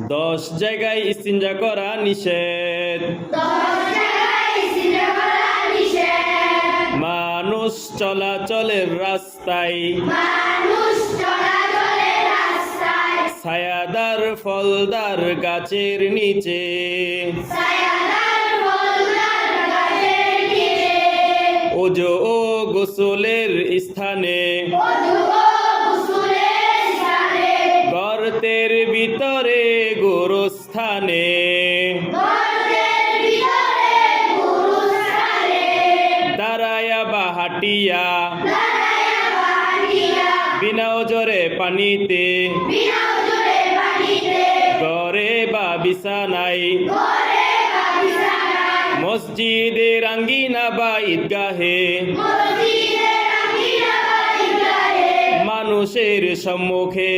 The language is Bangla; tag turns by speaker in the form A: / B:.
A: 10 জায়গায় ইস্তিনজা করা নিষেধ। মানুষ চলাচলের রাস্তায় ছায়াদার ফলদার গাছের নিচে ওযু ও গোসলের স্থানে গর্তের ভিতরে গোরস্থানে দাঁড়ায়া বা হাঁটিয়া বিনা ওজরে পানিতে ঘরে বা বিছানায় মসজিদের আঙ্গিনা বা ঈদগাহে মানুষের সম্মুখে